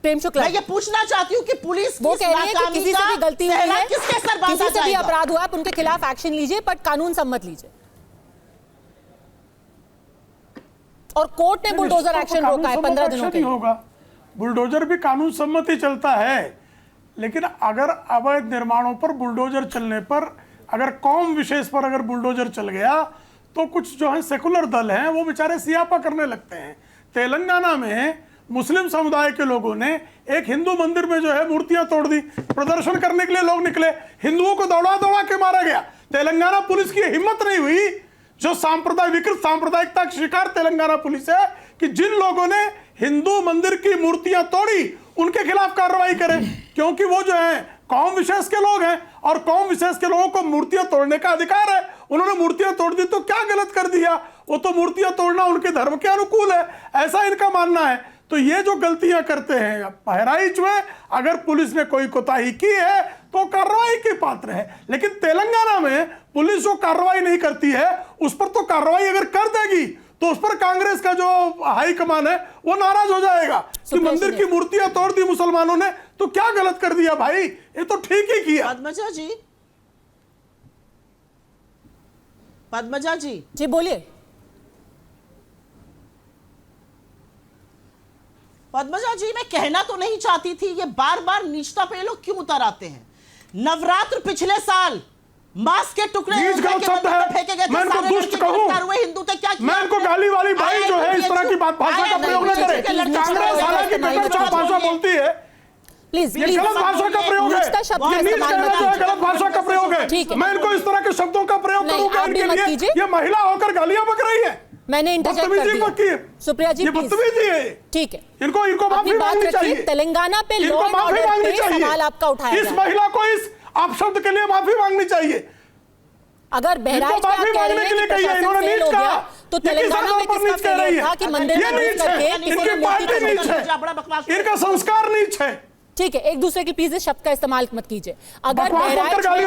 प्रेम शुक्ला, मैं ये पूछना चाहती हूँ कि पुलिस वो कह रही है कि किसी से भी गलती हुई है, किसके सर बांधा किसी से भी जाएगा? अपराध हुआ, आप उनके खिलाफ एक्शन लीजिए, पर कानून सम्मत लीजिए। और कोर्ट ने बुलडोजर एक्शन रोका है 15 दिनों के लिए। होगा, बुलडोजर भी कानून सम्मत ही चलता है, लेकिन अगर अवैध निर्माणों पर बुलडोजर चलने पर, अगर कौम विशेष पर अगर बुलडोजर चल गया तो कुछ जो है सेकुलर दल हैं वो बेचारे सियापा करने लगते हैं। तेलंगाना में मुस्लिम समुदाय के लोगों ने एक हिंदू मंदिर में जो है मूर्तियां तोड़ दी, प्रदर्शन करने के लिए लोग निकले, हिंदुओं को दौड़ा दौड़ा के मारा गया। तेलंगाना पुलिस की हिम्मत नहीं हुई, जो विकृत सांप्रदायिकता का शिकार तेलंगाना पुलिस है, कि जिन लोगों ने हिंदू मंदिर की मूर्तियां तोड़ी उनके खिलाफ कार्रवाई करें, क्योंकि वो जो है कौम विशेष के लोग हैं और कौम विशेष के लोगों को मूर्तियां तोड़ने का अधिकार है। उन्होंने मूर्तियां तोड़ दी तो क्या गलत कर दिया? वो तो मूर्तियां तोड़ना उनके धर्म के अनुकूल है, ऐसा इनका मानना है। तो ये जो गलतियां करते हैं बहराइच में, अगर पुलिस ने कोई कोताही की है तो कार्रवाई के पात्र है, लेकिन तेलंगाना में पुलिस जो कार्रवाई नहीं करती है उस पर तो कार्रवाई अगर कर देगी तो उस पर कांग्रेस का जो हाईकमान है वो नाराज हो जाएगा कि मंदिर की मूर्तियां तोड़ दी मुसलमानों ने, तो क्या गलत कर दिया भाई, ये तो ठीक ही किया। पद्मजा जी बोलिए। पद्मजा जी, मैं कहना तो नहीं चाहती थी, ये बार बार नीचता पे लोग क्यों उतर आते हैं? नवरात्र पिछले साल मांस के टुकड़े फेंके गए, मैं इनको दुष्ट कहूं, हिंदू थे क्या? मैं इनको गाली वाली भाई जो है इस तरह की भाषा का प्रयोग न करे। कांग्रेस हालांकि बेटा भाषा बोलती है, प्लीज ये गलत भाषा का प्रयोग है, ये नीच कहना जो है गलत भाषा का प्रयोग है। मैं इनको इस तरह के शब्दों का प्रयोग करूंगा इनके लिए, ये महिला होकर गालियां बक रही है। मैंने इंटरजेक्ट कर दिया। सुप्रिया जी, ये बदतमीजी है, ठीक है, इनको माफी मांगनी चाहिए। तेलंगाना पे लॉ एंड ऑर्डर पे सवाल आपका उठाया, इस महिला को इस अपशब्द के लिए माफी मांगनी चाहिए। अगर बहराइच में आप कह रहे हैं कि प्रशासन फेल हो गया, तो तेलंगाना में किसका फेलियर था कि मंदिर में घुस करके किसी ने मूर्ति तोड़ी? इनका संस्कार नीच है। ठीक है, एक दूसरे की प्लीज इस शब्द का इस्तेमाल मत कीजिए। अगर बहराइच में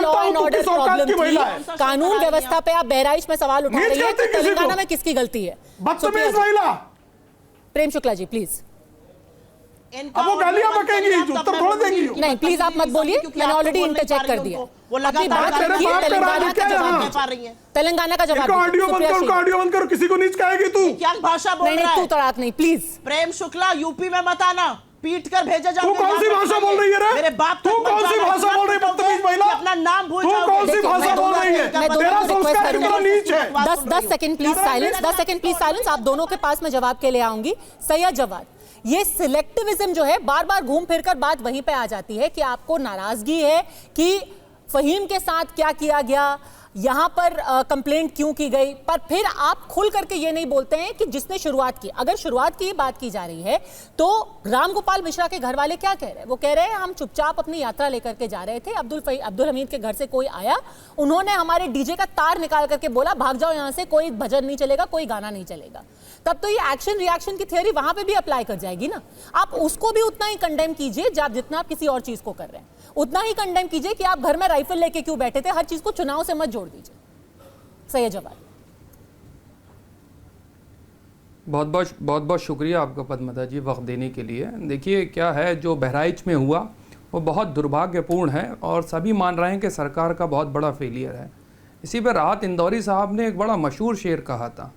लॉ एंड ऑर्डर प्रॉब्लम थी, कानून व्यवस्था पे आप बहराइच में सवाल उठा रही है, तो तेलंगाना में किसकी गलती है? बदतमीज महिला। प्रेम शुक्ला जी प्लीज। अब वो गालियां बकेंगी, उत्तर थोड़ा देंगी। नहीं प्लीज आप मत बोलिए, मैंने ऑलरेडी इंटरजेक्ट कर दिया। तेलंगाना का जवाब, तेलंगाना का जवाब। ऑडियो बंद करो, किसी को नीच कहेगी तू? क्या भाषा बोल रहा है? तू तड़ाक नहीं प्लीज। प्रेम शुक्ला, यूपी में मत आना, पीट कर भेजा जाओ। तू कौन सी भाषा बोल रही है रे? मेरे बाप, तू कौन सी भाषा बोल रही है बदतमीज महिला? अपना नाम भूल जाओ। तू कौन सी भाषा बोल रही है? तेरा संस्कार कितना नीच है। 10 second please silence, 10 second please silence. आप दोनों के पास मैं जवाब के लिए आऊंगी। सैयद जवाद, ये सिलेक्टिविज्म जो है बार बार घूम फिर कर बात वहीं पे आ जाती है कि आपको नाराजगी है कि फहीम के साथ क्या किया गया, यहां पर कंप्लेंट क्यों की गई, पर फिर आप खुल करके ये नहीं बोलते हैं कि जिसने शुरुआत की। अगर शुरुआत की बात की जा रही है तो राम गोपाल मिश्रा के घर वाले क्या कह रहे हैं? वो कह रहे हैं हम चुपचाप अपनी यात्रा लेकर के जा रहे थे, अब्दुल हमीद के घर से कोई आया, उन्होंने हमारे डीजे का तार निकाल करके बोला भाग जाओ यहां से, कोई भजन नहीं चलेगा, कोई गाना नहीं चलेगा। तब तो ये एक्शन रिएक्शन की थ्योरी वहां पे भी अप्लाई कर जाएगी ना। आप उसको भी उतना ही कंडेम कीजिए जितना आप किसी और चीज को कर रहे हैं, उतना ही कंडेम कीजिए कि आप घर में राइफल लेके क्यों बैठे थे। हर चीज को चुनाव से मत जोड़ दीजिए। सही जवाब। बहुत बहुत शुक्रिया आपका पद्मजा जी वक्त देने के लिए। देखिए क्या है, जो बहराइच में हुआ वो बहुत दुर्भाग्यपूर्ण है और सभी मान रहे हैं कि सरकार का बहुत बड़ा फेलियर है। इसी पर राहत इंदौरी साहब ने एक बड़ा मशहूर शेर कहा था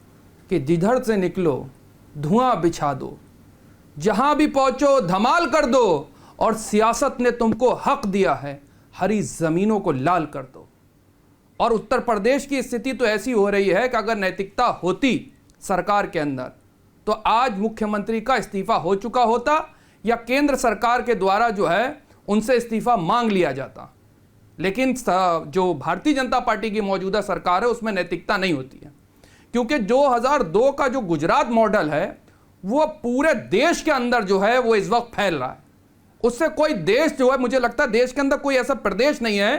कि जिधर से निकलो धुआं बिछा दो, जहां भी पहुंचो धमाल कर दो, और सियासत ने तुमको हक दिया है हरी जमीनों को लाल कर दो। और उत्तर प्रदेश की स्थिति तो ऐसी हो रही है कि अगर नैतिकता होती सरकार के अंदर तो आज मुख्यमंत्री का इस्तीफा हो चुका होता या केंद्र सरकार के द्वारा जो है उनसे इस्तीफा मांग लिया जाता। लेकिन जो भारतीय जनता पार्टी की मौजूदा सरकार है उसमें नैतिकता नहीं होती है, क्योंकि 2002 का जो गुजरात मॉडल है वो पूरे देश के अंदर जो है वो इस वक्त फैल रहा है। उससे कोई देश जो है, मुझे लगता है देश के अंदर कोई ऐसा प्रदेश नहीं है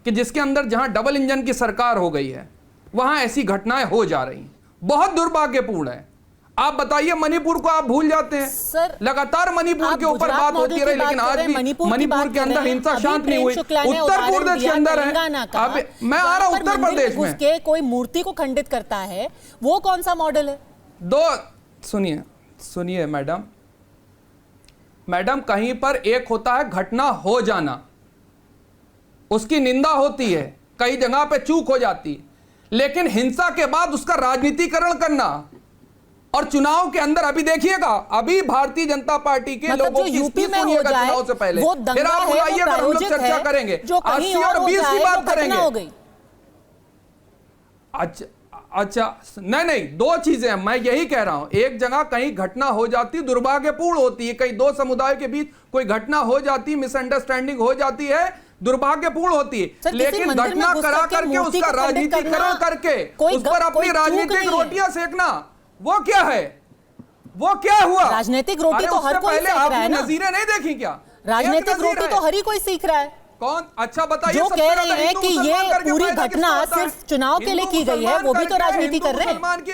कि जिसके अंदर जहां डबल इंजन की सरकार हो गई है वहां ऐसी घटनाएं हो जा रही, बहुत दुर्भाग्यपूर्ण है। आप बताइए, मणिपुर को आप भूल जाते हैं सर, लगातार मणिपुर के ऊपर बात होती रही, लेकिन आज भी मणिपुर के अंदर हिंसा शांत नहीं हुई। उत्तर प्रदेश के अंदर है, अब मैं आ रहा हूं उत्तर प्रदेश में, उसके कोई मूर्ति को खंडित करता है, वो कौन सा मॉडल है? सुनिए मैडम, मैडम, कहीं पर एक होता है घटना हो जाना, उसकी निंदा होती है, कई जगह पे चूक हो जाती है, लेकिन हिंसा के बाद उसका राजनीतिकरण करना और चुनाव के अंदर, अभी देखिएगा, अभी भारतीय जनता पार्टी के मतलब लोगों जो की यूपी में हो सुनिएगा जाए चुनाव से पहले, वो दंगा फिर आप है, वो बुलाइएगा, हम लोग प्रायोजित चर्चा है, करेंगे, जो कहीं 80 और और हो 20 की जाए, बात वो घटना करेंगे। हो गई। अच्छा, नहीं, दो चीजें हैं, मैं यही कह रहा हूं, एक जगह कहीं घटना हो जाती, दुर्भाग्यपूर्ण होती है, कहीं दो समुदायों के बीच कोई घटना हो जाती, मिसअंडरस्टैंडिंग हो जाती है, दुर्भाग्यपूर्ण होती है, सर, किसी लेकिन मंदिर में घटना घुस करा करके करके मूर्ति उसका को खंडित राजनीतिकरण करना करके कोई उस पर अपनी कोई चूक राजनीतिक नहीं है। रोटियां सेकना, वो क्या है? वो क्या हुआ? राजनीतिक रोटी अरे तो हर उससे कोई पहले सेक रहा आपने है ना। नजीरें नहीं देखी क्या? राजनीतिक एक नजीर रोटी है। तो हर ही कोई सीख रहा है। कौन? अच्छा बताइए, जो सबसे कह ज्यादा रहे हैं हिंदू कि मुसलमान ये करके पूरी फायदा किसको घटना होता है? सिर्फ चुनाव के लिए हिंदू की गई है, मुसलमान वो भी तो करके राजनीति हिंदू कर रहे हैं। मुसलमान की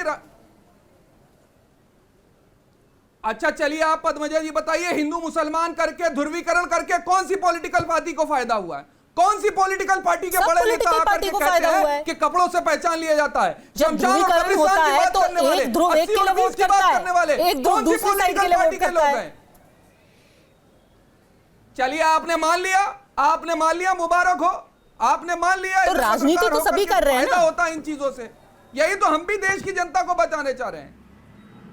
अच्छा चलिए, आप पद्मजा जी बताइए, हिंदू मुसलमान करके ध्रुवीकरण करके कौन सी पॉलिटिकल पार्टी को फायदा हुआ है? कौन सी पॉलिटिकल पार्टी के सब बड़े नेता पॉलिटिकल आकर पार्टी के को कहते फायदा हुआ हैं है। कि कपड़ों से पहचान लिया जाता है? जब शमशान और ध्रुवीकरण कब्रिस्तान होता की है बात तो करने वाले, एक ध्रुव एक 80 के और लिए 20 वोट की बात करता करने वाले, है, एक ध्रुव कौन सी दूसरी साइड पॉलिटिकल के लिए पार्टी वोट के करता लोग है। हैं? चलिए, आपने मान लिया, मुबारक हो, आपने मान लिया। तो ऐसे राजनीति पत्रकार तो होकर सभी के कर रहे हैं फायदा ना। होता है इन चीजों से, यही तो हम भी देश की जनता को बचाने चाह रहे हैं।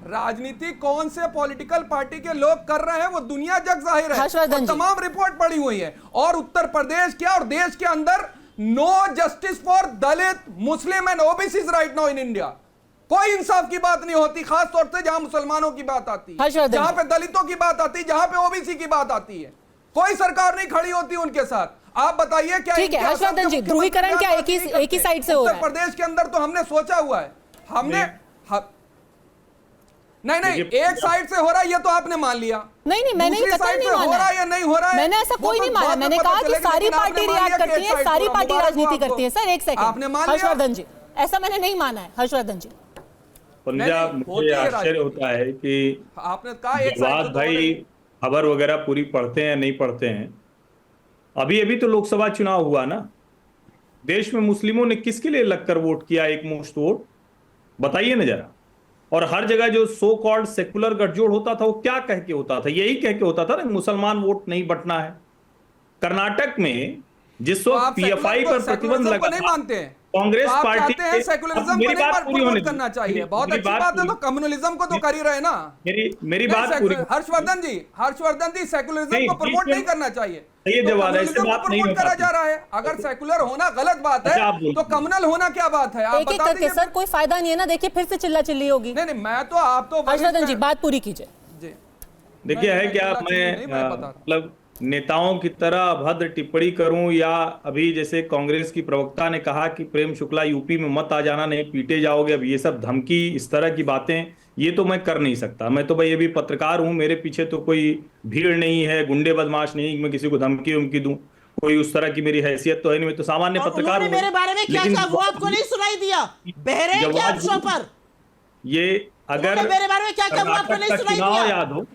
राजनीति कौन से पॉलिटिकल पार्टी के लोग कर रहे हैं वो दुनिया जग जाहिर है, हर्षवर्धन और जी। तमाम रिपोर्ट पड़ी हुई है। और उत्तर प्रदेश क्या और देश के अंदर no justice for Dalit, Muslim and OBC right now in India. कोई इंसाफ की बात नहीं होती, खास तौर से जहां मुसलमानों की बात आती है, हर्षवर्धन जहां जी। पे दलितों की बात आती है, जहां पे ओबीसी की बात आती है, कोई सरकार नहीं खड़ी होती उनके साथ। आप बताइए क्या ठीक है, इनके हर्षवर्धन असम के जी, मुख्यमंत्री ध्रुवीकरण क्या बात नहीं एक ही करते? साइड से हो रहा है? उत्तर प्रदेश के अंदर तो हमने सोचा हुआ है, नहीं, एक साइड से हो रहा है ये तो आपने मान लिया। नहीं, मैंने दूसरी कतई साइड नहीं से हो माना रहा है या नहीं हो रहा है, मैंने ऐसा वो कोई तो नहीं माना। बाद में मैंने पता कहा कि चलेगा, सारी लेकिन आपने पार्टी मान लिया रिएक्ट कि करती एक है, साइड सारी को पार्टी मुबारक हो राजनीति आपको। करती है। सर एक सेकंड, आपने मान लिया? हर्षवर्धन जी, ऐसा मैंने नहीं माना है। हर्षवर्धन जी, पंजाब, नहीं, मुझे होती है आश्चर्य होता है कि आपने कहा एक साइड जवाद से तो भाई हो रही। खबर वगैरह पूरी पढ़ते हैं नहीं पढ़ते हैं। अभी तो लोकसभा चुनाव हुआ ना, देश में मुस्लिमों ने किसके लिए लगकर वोट किया, एक मुश्त वोट? बताइए ना जरा। और हर जगह जो सो कॉल्ड सेकुलर गठजोड़ होता था वो क्या कह के होता था? यही कह के होता था ना, मुसलमान वोट नहीं बंटना है। कर्नाटक में जिस तो वक्त आप पीएफआई पर प्रतिबंध लगा नहीं था, मानते हैं? कांग्रेस तो आप पार्टी चाहते हैं सेकुलरिज्म को मेरी नहीं बात पूरी होने प्रमोट करना चाहिए। मेरी- बहुत मेरी अच्छी बात है, तो पूरी- कम्युनलिज्म को तो कर ही रहे ना। मेरी बात पूरी। हर्षवर्धन जी सेकुलरिज्म नहीं, को प्रमोट बीच में- नहीं करना चाहिए। ये तो जवाब है, ऐसे कम्युनलिज्म को बात नहीं प्रमोट हो करा पाती। जा रहा है। अगर सेकुलर होना गलत बात अच्छा, है आप बोलते तो कम्युनल होना क्या बात है? आप एक एक बता करके दीजिए। सर, कोई फायदा नहीं है ना। देखिए फिर से चिल्ला चिल्ली होगी। नहीं, मैं तो आप तो हर्षवर्धन जी, बात पूरी कीजिए। जी, देखिए है क्या, नहीं, मैं बता रहा हूं। मतलब नेताओं की तरह अभद्र टिप्पणी करूं, या अभी जैसे कांग्रेस की प्रवक्ता ने कहा कि प्रेम शुक्ला यूपी में मत आ जाना, नहीं पीटे जाओगे, अब ये सब धमकी, इस तरह की बातें, ये तो मैं कर नहीं सकता। मैं तो भाई ये भी पत्रकार हूं, मेरे पीछे तो कोई भीड़ नहीं है, गुंडे बदमाश नहीं, मैं किसी को धमकी उमकी दूं, कोई उस तरह की मेरी हैसियत तो है नहीं, मैं तो सामान्य और पत्रकार उन्होंने हूं। मेरे बारे में क्या लेकिन कहा वो आपको नहीं सुनाई दिया? बहरे हैं क्या आप शो पर? ये अगर उन्होंने मेरे बारे में क्या कहा वो आपको कर्नाटक नहीं का सुनाई चुनाव दिया? याद हो,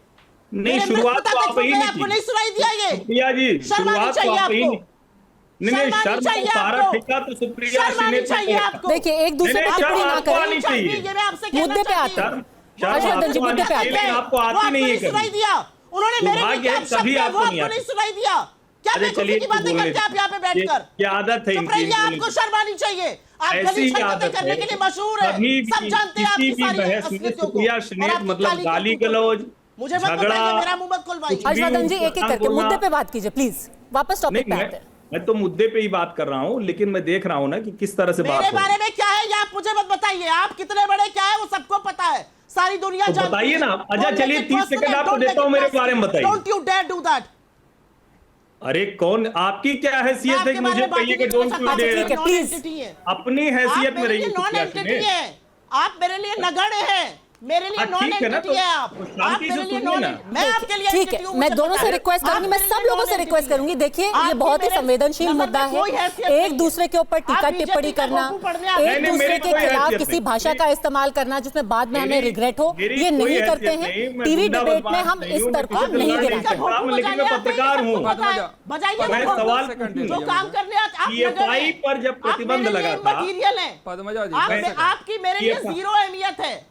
नहीं मेरे शुरुआत मृत तो पिता आप ही ने आपको की। नहीं सुनाई दिया ये? सुप्रिया जी, शर्म आनी शुरुआत तो चाहिए आप ही आपको। ने। नहीं, शर्म आनी शर्म चाहिए तो सारा आपको। ठेका तो सुप्रिया शर्म आनी श्री ने चाहिए लिया। आपको। देखिए एक दूसरे नहीं, पर नहीं, टिप्पणी शर्म ना आपको करें। आनी चाहिए। ये मैं आपसे कहना मुद्दे पे चाहती आते हूँ। हैं। शर्म हर्षवर्धन जी, आपको मुद्दे पे आनी आते चाहिए, हैं। आपको वो आती आपको नहीं है नहीं सुनाई कभी। दिया। उन्होंने मेरे लिए दुर्भाग्य क्या है, शब्द तभी है, आपको वो नहीं आपको आती। नहीं सुनाई दिया। क्या अरे बेवकूफी चलिए, की बातें बोलने करते हैं आप यहाँ पे ये बैठकर? आदत है चुप इनकी, रहिए, बोलने आपको शर्म आनी चाहिए। आप ऐसी गली ही हरकतें आदत करने है। के लिए मशहूर है, कभी भी सब जानते हैं किसी आपकी भी सारी बहस में असलियतों को सुप्रिया और श्रीनेत आपकी मतलब काली गाली करतूतों को। गलौज, मुझे मत झगड़ा, बताइए, मेरा मुंह मत खुलवाइए। हर्षवर्धन जी, एक एक करके बोलना- मुद्दे पे बात कीजिए प्लीज। वापस टॉपिक पे नहीं, आते हैं। मैं तो मुद्दे पे ही बात कर रहा हूँ, लेकिन मैं देख रहा हूँ ना कि किस तरह से बात मेरे हो रही है। बारे में क्या है ये आप मुझे मत बताइए। आप कितने बड़े क्या है वो सबको पता है, सारी दुनिया तो जानती बताइए है। ना। अच्छा, चलिए 30 सेकंड आपको देता हूँ, मेरे बारे में बताइए। Don't you dare do that. अरे कौन, आपकी क्या हैसियत है कि मुझे कहिए कि डोंट यू ठीक है, डेयर? प्लीज। अपनी हैसियत में रहिए नॉन सुप्रिया एंटिटी श्रीनेत। है, आप मेरे लिए नगण्य है, मेरे लिए हाँ, नॉन ठीक है ना, एंटिटी तो है। आप शांति से मेरे लिए सुनिए नॉन, ना। मैं आपके लिए ठीक entity है, हूँ, मैं मुझे दोनों पता से है। रिक्वेस्ट आप करूंगी, मैं मेरे सब लिए लोगों से non-entity रिक्वेस्ट है। करूंगी। देखिए आपकी ये बहुत ही मेरे संवेदनशील नंबर मुद्दा में है। कोई हैसियत नहीं एक है। दूसरे के ऊपर टीका आप टिप्पणी बीजेपी का करना, बापू पढ़ने आते हैं। एक नहीं, दूसरे मेरी के कोई खिलाफ हैसियत किसी नहीं। भाषा का इस्तेमाल करना जिसमें बाद में हमें मेरी- रिग्रेट हो, मेरी ये कोई नहीं हैसियत करते नहीं, हैं। मैं टीवी गुंडा डिबेट में बदमाश हम नहीं इस हूं, तर्क मैं को किसी नहीं से गिरा लड़ सकते। नहीं सकता, लेकिन मैं पत्रकार हूँ। बजाइए मैं ना, सवाल जो काम करने आते आप PFI पर जब प्रतिबंध लगा था, मटीरियल है पद्मजा जी, आप एक सेकंड। आपकी मेरे लिए PFI जीरो अहमियत है।